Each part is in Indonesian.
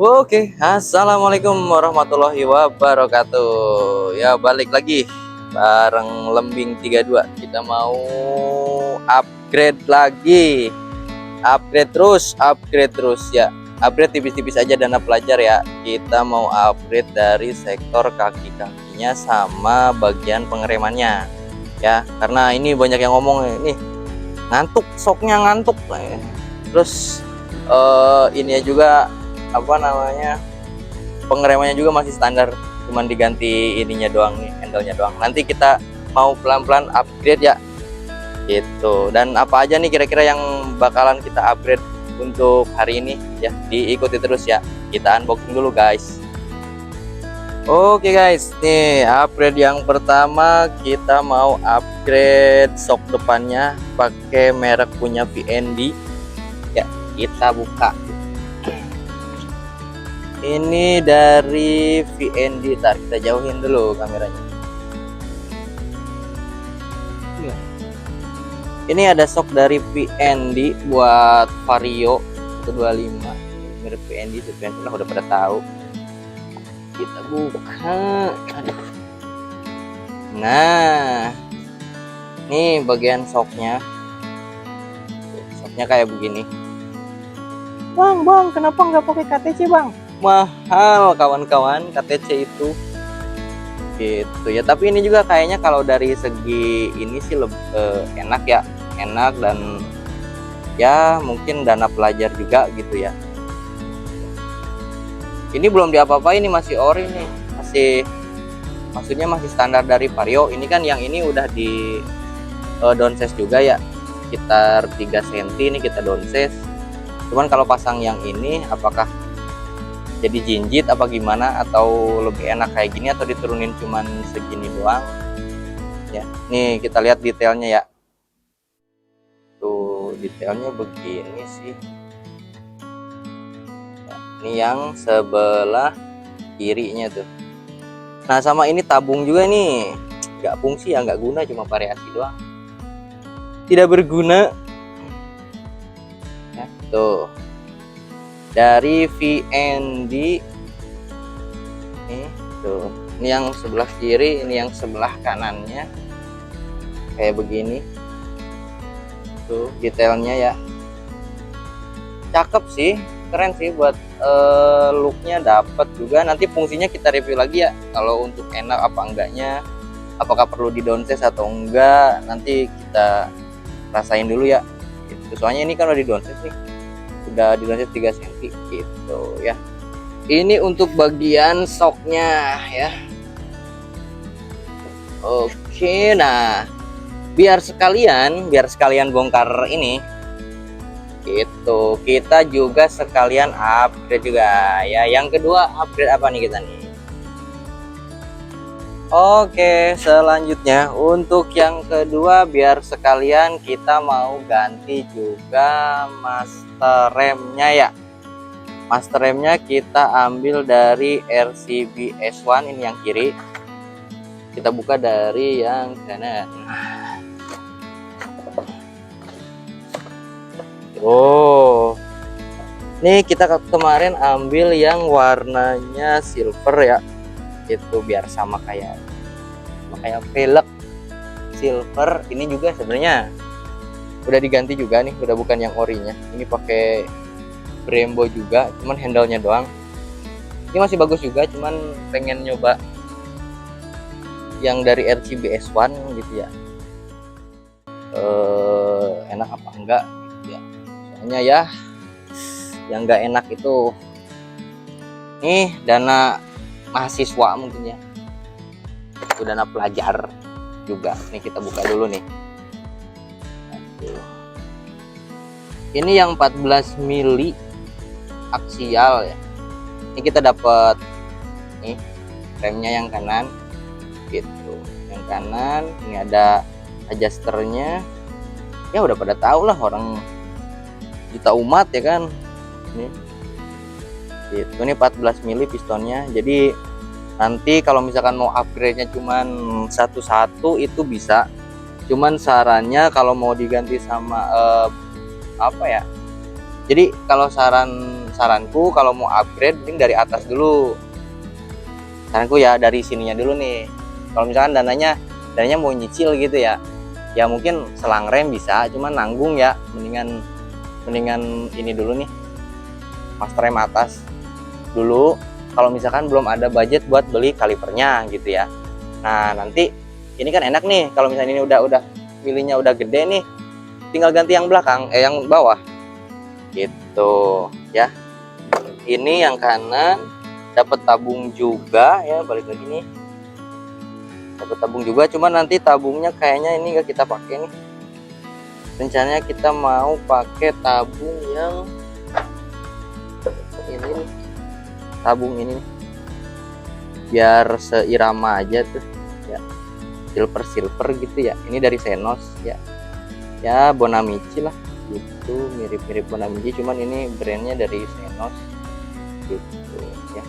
Oke, assalamualaikum warahmatullahi wabarakatuh. Ya, balik lagi bareng Lembing 32. Kita mau upgrade lagi, upgrade terus ya. Upgrade tipis-tipis aja dana pelajar ya. Kita mau upgrade dari sektor kaki-kakinya sama bagian pengeremannya ya. Karena ini banyak yang ngomong nih, ngantuk, soknya ngantuk. Terus ini juga apa namanya, pengeremannya juga masih standar, cuman diganti ininya doang nih, handle-nya doang. Nanti kita mau pelan-pelan upgrade ya gitu. Dan apa aja nih kira-kira yang bakalan kita upgrade untuk hari ini ya, diikuti terus ya. Kita unboxing dulu guys. Oke guys, nih upgrade yang pertama, kita mau upgrade sok depannya pakai merek punya VND ya. Kita buka. Ini dari VND, tar kita jauhin dulu kameranya. Ini ada sok dari VND buat Vario 125, mirip VND, sebenarnya udah pada tahu. Kita buka. Nah, ini bagian soknya. Soknya kayak begini. Bang, kenapa nggak pakai KTC bang? Mahal kawan-kawan KTC itu gitu ya. Tapi ini juga kayaknya kalau dari segi ini sih lebih enak ya, enak dan ya mungkin dana pelajar juga gitu ya. Ini belum diapa-apain, ini masih ori nih, maksudnya masih standar dari Vario. Ini kan yang ini udah di downsize juga ya, sekitar 3 cm ini kita downsize. Cuman kalau pasang yang ini apakah jadi jinjit apa gimana, atau lebih enak kayak gini atau diturunin cuman segini doang ya. Nih kita lihat detailnya ya, tuh detailnya begini sih. Nah, ini yang sebelah kirinya tuh. Nah sama ini tabung juga nih, nggak fungsi ya, nggak guna, cuma variasi doang, tidak berguna ya. Tuh dari VND nih tuh, ini yang sebelah kiri, ini yang sebelah kanannya kayak begini tuh, detailnya ya cakep sih, keren sih, buat looknya dapet juga. Nanti fungsinya kita review lagi ya, kalau untuk enak apa enggaknya, apakah perlu di downsize atau enggak, nanti kita rasain dulu ya gitu. Soalnya ini kan udah di downsize nih, udah di downsize 3 cm gitu ya. Ini untuk bagian soknya ya. Oke, nah biar sekalian bongkar ini gitu, kita juga sekalian upgrade juga ya. Yang kedua upgrade apa nih kita nih? Oke, selanjutnya untuk yang kedua, biar sekalian kita mau ganti juga master remnya ya. Master remnya kita ambil dari RCB S1, ini yang kiri. Kita buka dari yang kanan. Oh, nih kita kemarin ambil yang warnanya silver ya, itu biar sama kayak velg silver. Ini juga sebenarnya udah diganti juga nih, udah bukan yang orinya. Ini pakai Brembo juga, cuman handle-nya doang. Ini masih bagus juga, cuman pengen nyoba yang dari RCB S1 gitu ya. Enak apa enggak gitu ya. Soalnya ya yang enggak enak itu nih dana mahasiswa mungkin ya, itu dana pelajar juga. Nih kita buka dulu nih. Ini yang 14 mili aksial ya. Ini kita dapat nih remnya yang kanan gitu, yang kanan ini ada adjusternya ya, udah pada tahu lah orang juta umat ya kan. Nih itu nih 14 mili pistonnya. Jadi nanti kalau misalkan mau upgrade-nya cuman satu-satu itu bisa, cuman sarannya kalau mau diganti sama apa ya, Jadi kalau saranku kalau mau upgrade mending dari atas dulu. Saranku ya dari sininya dulu nih. Kalau misalkan dananya mau nyicil gitu ya. Ya mungkin selang rem bisa, cuman nanggung ya. Mendingan ini dulu nih. Master rem atas dulu. Kalau misalkan belum ada budget buat beli kalipernya gitu ya. Nah, nanti ini kan enak nih kalau misalnya ini udah milihnya udah gede nih. Tinggal ganti yang belakang, yang bawah. Gitu ya. Ini yang kanan dapat tabung juga ya, balik lagi nih. Dapat tabung juga, cuman nanti tabungnya kayaknya ini gak kita pakai nih. Rencananya kita mau pakai tabung yang ini nih. Tabung ini nih. Biar seirama aja tuh ya. Silver gitu ya. Ini dari Xenos ya. Ya Bonamici lah. Itu mirip-mirip Bonamici, cuman ini brandnya dari Xenos gitu ya.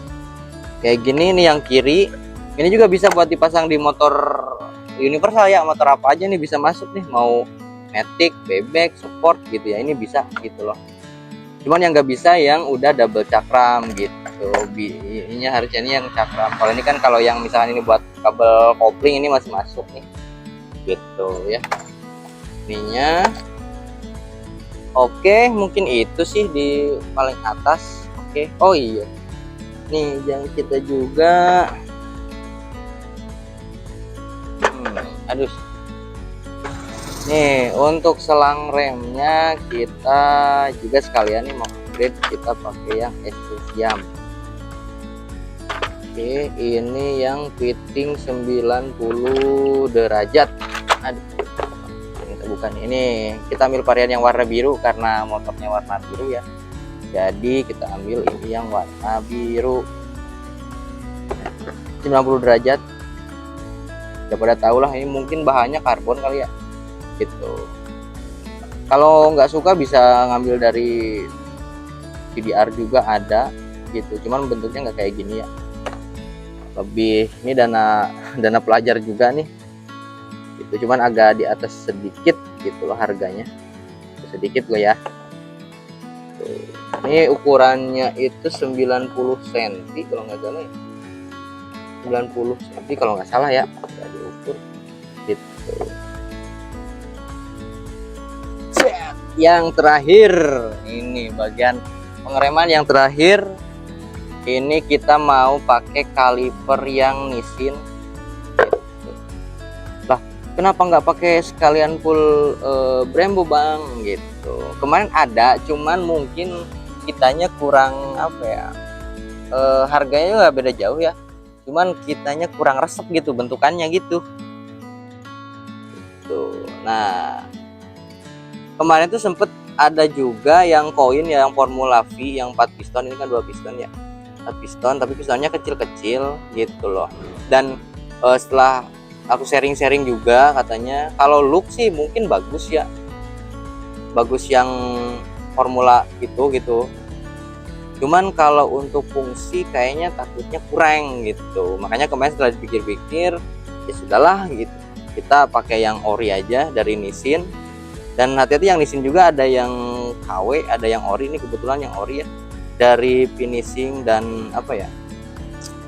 Kayak gini nih yang kiri, ini juga bisa buat dipasang di motor universal ya, motor apa aja nih bisa masuk nih, mau Matic, bebek, sport gitu ya, ini bisa gitu loh. Cuman yang nggak bisa yang udah double cakram gitu, ini harusnya ini yang cakram. Kalau ini kan kalau yang misalnya ini buat kabel kopling ini masih masuk nih gitu ya. Ininya oke, mungkin itu sih di paling atas. Oke. Oh iya, nih jangan kita juga aduh, nih untuk selang remnya kita juga sekalian nih mau upgrade, kita pakai yang Estesiam. Oke, ini yang fitting 90 derajat. Aduh, bukan ini, kita ambil varian yang warna biru karena motornya warna biru ya, jadi kita ambil ini yang warna biru 90 derajat. Udah pada tahu lah, ini mungkin bahannya karbon kali ya gitu. Kalau nggak suka bisa ngambil dari PDR juga ada gitu, cuman bentuknya nggak kayak gini ya, lebih ini dana pelajar juga nih itu, cuman agak di atas sedikit gitu loh harganya, sedikit loh ya. Tuh. Ini ukurannya itu 90 cm kalau nggak salah ya, 90 cm kalau nggak salah ya, udah diukur gitu. Yang terakhir ini bagian pengereman yang terakhir, ini kita mau pakai kaliper yang Nissin gitu. Lah kenapa nggak pakai sekalian full Brembo bang gitu? Kemarin ada, cuman mungkin kitanya kurang apa ya, harganya juga beda jauh ya, cuman kitanya kurang resep gitu bentukannya gitu. Nah kemarin tuh sempet ada juga yang koin yang Formula V yang 4 piston, ini kan 2 piston ya, 4 piston tapi pistonnya kecil-kecil gitu loh. Dan setelah aku sharing-sharing juga katanya kalau look sih mungkin bagus ya, bagus yang Formula itu gitu, cuman kalau untuk fungsi kayaknya takutnya kurang gitu. Makanya kemarin setelah dipikir-pikir ya sudahlah gitu, kita pakai yang ori aja dari Nissin. Dan hati-hati yang Nissin juga ada yang KW, ada yang ori. Ini kebetulan yang ori ya, dari finishing dan apa ya,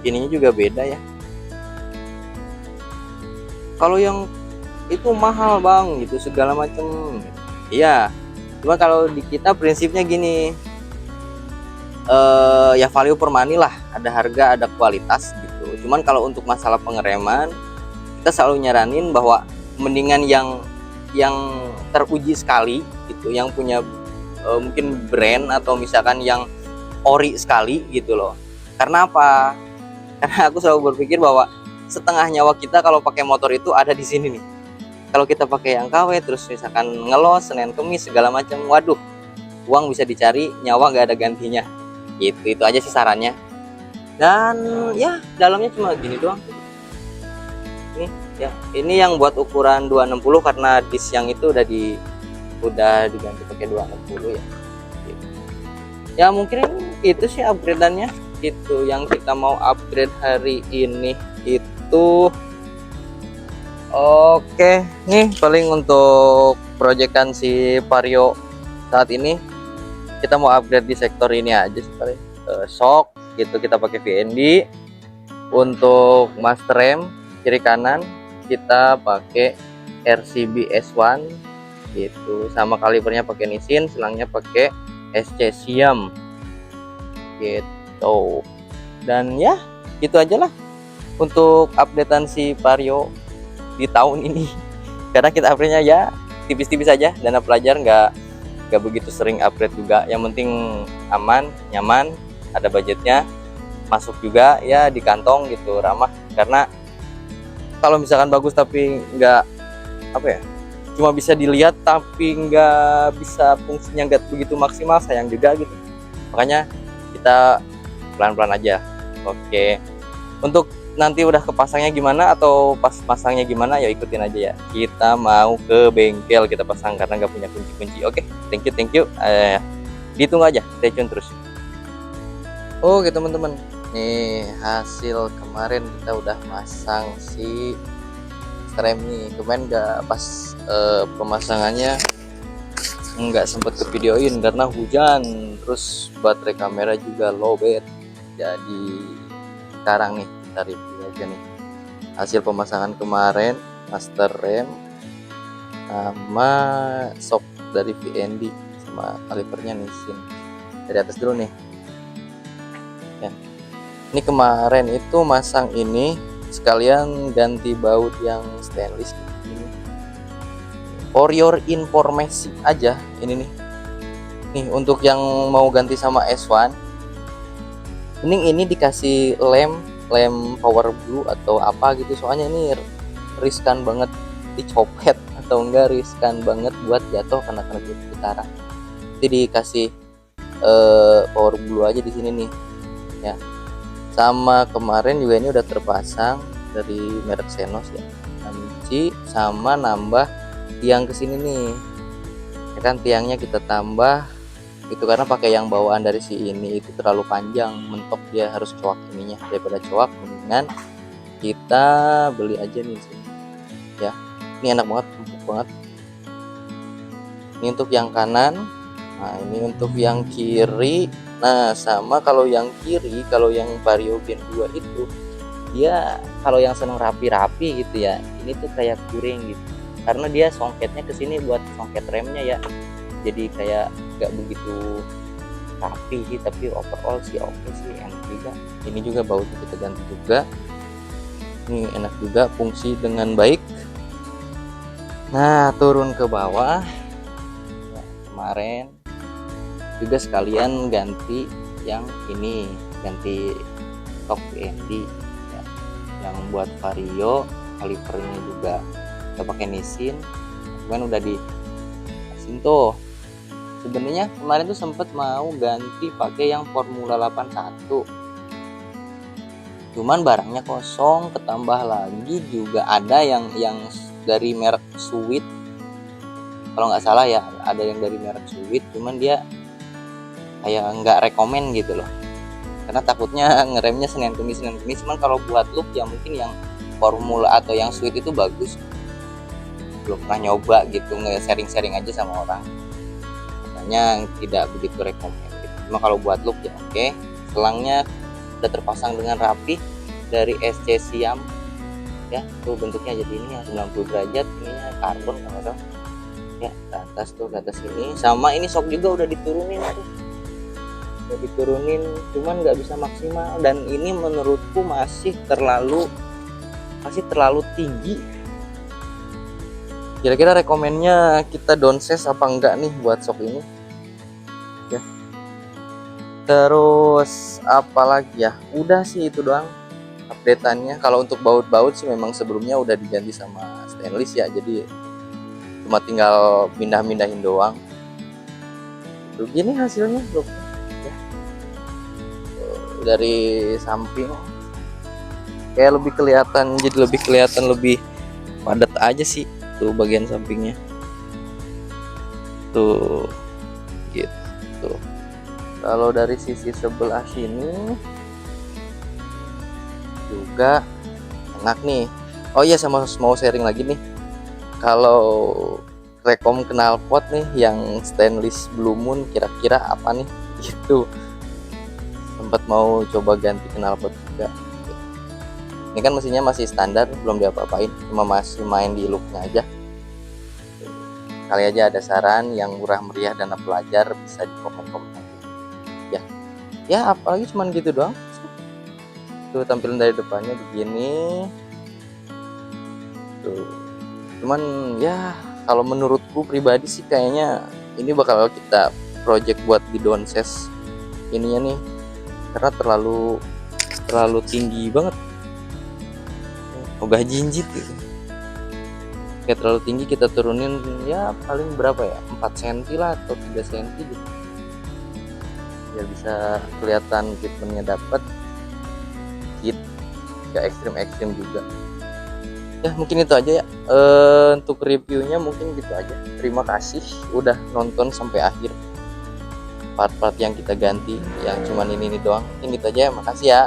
ininya juga beda ya. Kalau yang itu mahal bang gitu segala macam. Iya, cuma kalau di kita prinsipnya gini, ya value per money lah, ada harga ada kualitas gitu. Cuman kalau untuk masalah pengereman kita selalu nyaranin bahwa mendingan yang teruji sekali gitu, yang punya mungkin brand atau misalkan yang ori sekali gitu loh. Karena apa? Karena aku selalu berpikir bahwa setengah nyawa kita kalau pakai motor itu ada di sini nih. Kalau kita pakai yang KW terus misalkan ngelos Senin Kemis segala macam, waduh, uang bisa dicari, nyawa nggak ada gantinya. Gitu, itu aja sih sarannya. Dan ya dalamnya cuma gini doang. Ini ya, ini yang buat ukuran 260 karena disk yang itu udah diganti pakai 260 ya. Gitu. Ya mungkin itu sih upgradeannya itu yang kita mau upgrade hari ini itu. Oke, nih paling untuk proyekan si Vario saat ini kita mau upgrade di sektor ini aja sih paling. Shock gitu kita pakai VND. Untuk master rem kiri kanan kita pakai RCB S1 gitu, sama kalipernya pakai Nissin, selangnya pakai SC Siam gitu. Dan ya gitu aja lah untuk updatean si Vario di tahun ini. Karena kita upgrade-nya ya tipis-tipis aja, dana pelajar nggak begitu sering upgrade juga. Yang penting aman, nyaman, ada budgetnya, masuk juga ya di kantong gitu, ramah. Karena kalau misalkan bagus tapi nggak apa ya, cuma bisa dilihat tapi nggak bisa fungsinya nggak begitu maksimal, sayang juga gitu. Makanya kita pelan-pelan aja. Oke, untuk nanti udah kepasangnya gimana atau pas pasangnya gimana ya ikutin aja ya. Kita mau ke bengkel kita pasang karena nggak punya kunci-kunci. Oke, thank you. Ditunggu aja, stay tune terus. Oke teman-teman, nih hasil kemarin kita udah masang si rem nih. Kemarin nggak pas pemasangannya nggak sempet ke videoin karena hujan, terus baterai kamera juga lowbat. Jadi sekarang nih kita review aja nih hasil pemasangan kemarin, master rem sama shock dari VND sama kalipernya Nissin. Dari atas dulu nih ya. Ini kemarin itu masang ini sekalian ganti baut yang stainless ini. For your informasi aja ini nih untuk yang mau ganti sama S1 ini dikasih lem power blue atau apa gitu, soalnya ini riskan banget dicopet atau enggak riskan banget buat jatuh kena getaran. Jadi dikasih power blue aja di sini nih ya. Sama kemarin juga ini udah terpasang dari merek Xenos ya, Amici, sama nambah tiang kesini nih ya kan, tiangnya kita tambah itu karena pakai yang bawaan dari si ini itu terlalu panjang, mentok dia, harus coak ininya. Daripada coak mendingan kita beli aja nih sih ya. Ini enak banget, empuk banget. Ini untuk yang kanan, nah ini untuk yang kiri. Nah sama kalau yang kiri, kalau yang Vario Gen 2 itu dia kalau yang seneng rapi-rapi gitu ya, ini tuh kayak kuring gitu karena dia songketnya kesini buat songket remnya ya, jadi kayak gak begitu rapi sih, tapi overall sih oke sih, enak juga. Ini juga bautnya kita ganti juga, ini enak juga, fungsi dengan baik. Nah turun ke bawah ya, kemarin juga sekalian ganti yang ini, ganti stok VND ya, yang buat Vario, kalipernya juga kita pakai Nissin. Kan udah di Nissin tuh. Sebenarnya kemarin tuh sempet mau ganti pakai yang Formula 81, cuman barangnya kosong, ketambah lagi juga ada yang dari merek Sweet kalau nggak salah ya, ada yang dari merek Sweet, cuman dia kayak nggak rekomen gitu loh, karena takutnya ngeremnya Senin Kemis. Cuman kalau buat look ya mungkin yang Formula atau yang Sweet itu bagus. Belum pernah nyoba gitu, nge-sharing aja sama orang, katanya tidak begitu rekomen gitu. Cuma kalau buat look ya oke. Selangnya udah terpasang dengan rapi dari SC Siam ya, tuh bentuknya jadi ini yang 90 derajat, ininya karbon kalau ya, ke atas tuh, ke atas ini. Sama ini shock juga udah diturunin tuh, udah diturunin, cuman nggak bisa maksimal, dan ini menurutku masih terlalu tinggi. Kira-kira rekomennya kita downsize apa enggak nih buat shock ini ya. Terus apalagi ya, udah sih itu doang updateannya. Kalau untuk baut-baut sih memang sebelumnya udah diganti sama stainless ya, jadi cuma tinggal pindah-pindahin doang. Begini hasilnya bro ya. Dari samping kayak lebih kelihatan, jadi lebih kelihatan lebih padat aja sih tuh bagian sampingnya tuh gitu. Kalau dari sisi sebelah sini juga enak nih. Oh iya, sama mau sharing lagi nih, kalau rekom knalpot nih yang stainless Blue Moon, kira-kira apa nih gitu. Sempat mau coba ganti knalpot juga. Ini kan mesinnya masih standar, belum diapa-apain, cuma masih main di looknya aja. Kali aja ada saran yang murah meriah dana pelajar, bisa di komen-komen ya. Ya apalagi cuman gitu doang. Tuh tampilan dari depannya begini tuh. Cuman ya kalau menurutku pribadi sih kayaknya ini bakal kita project buat di downsize ininya nih, karena terlalu tinggi banget, ogah jinjit gitu. Kayak terlalu tinggi, kita turunin ya paling berapa ya, 4 cm lah atau 3 cm gitu, biar bisa kelihatan fitmentnya dapet hit, gak ekstrim juga ya. Mungkin itu aja ya, untuk reviewnya mungkin gitu aja. Terima kasih udah nonton sampai akhir part-part yang kita ganti, yang cuman ini doang. Mungkin gitu aja, makasih ya.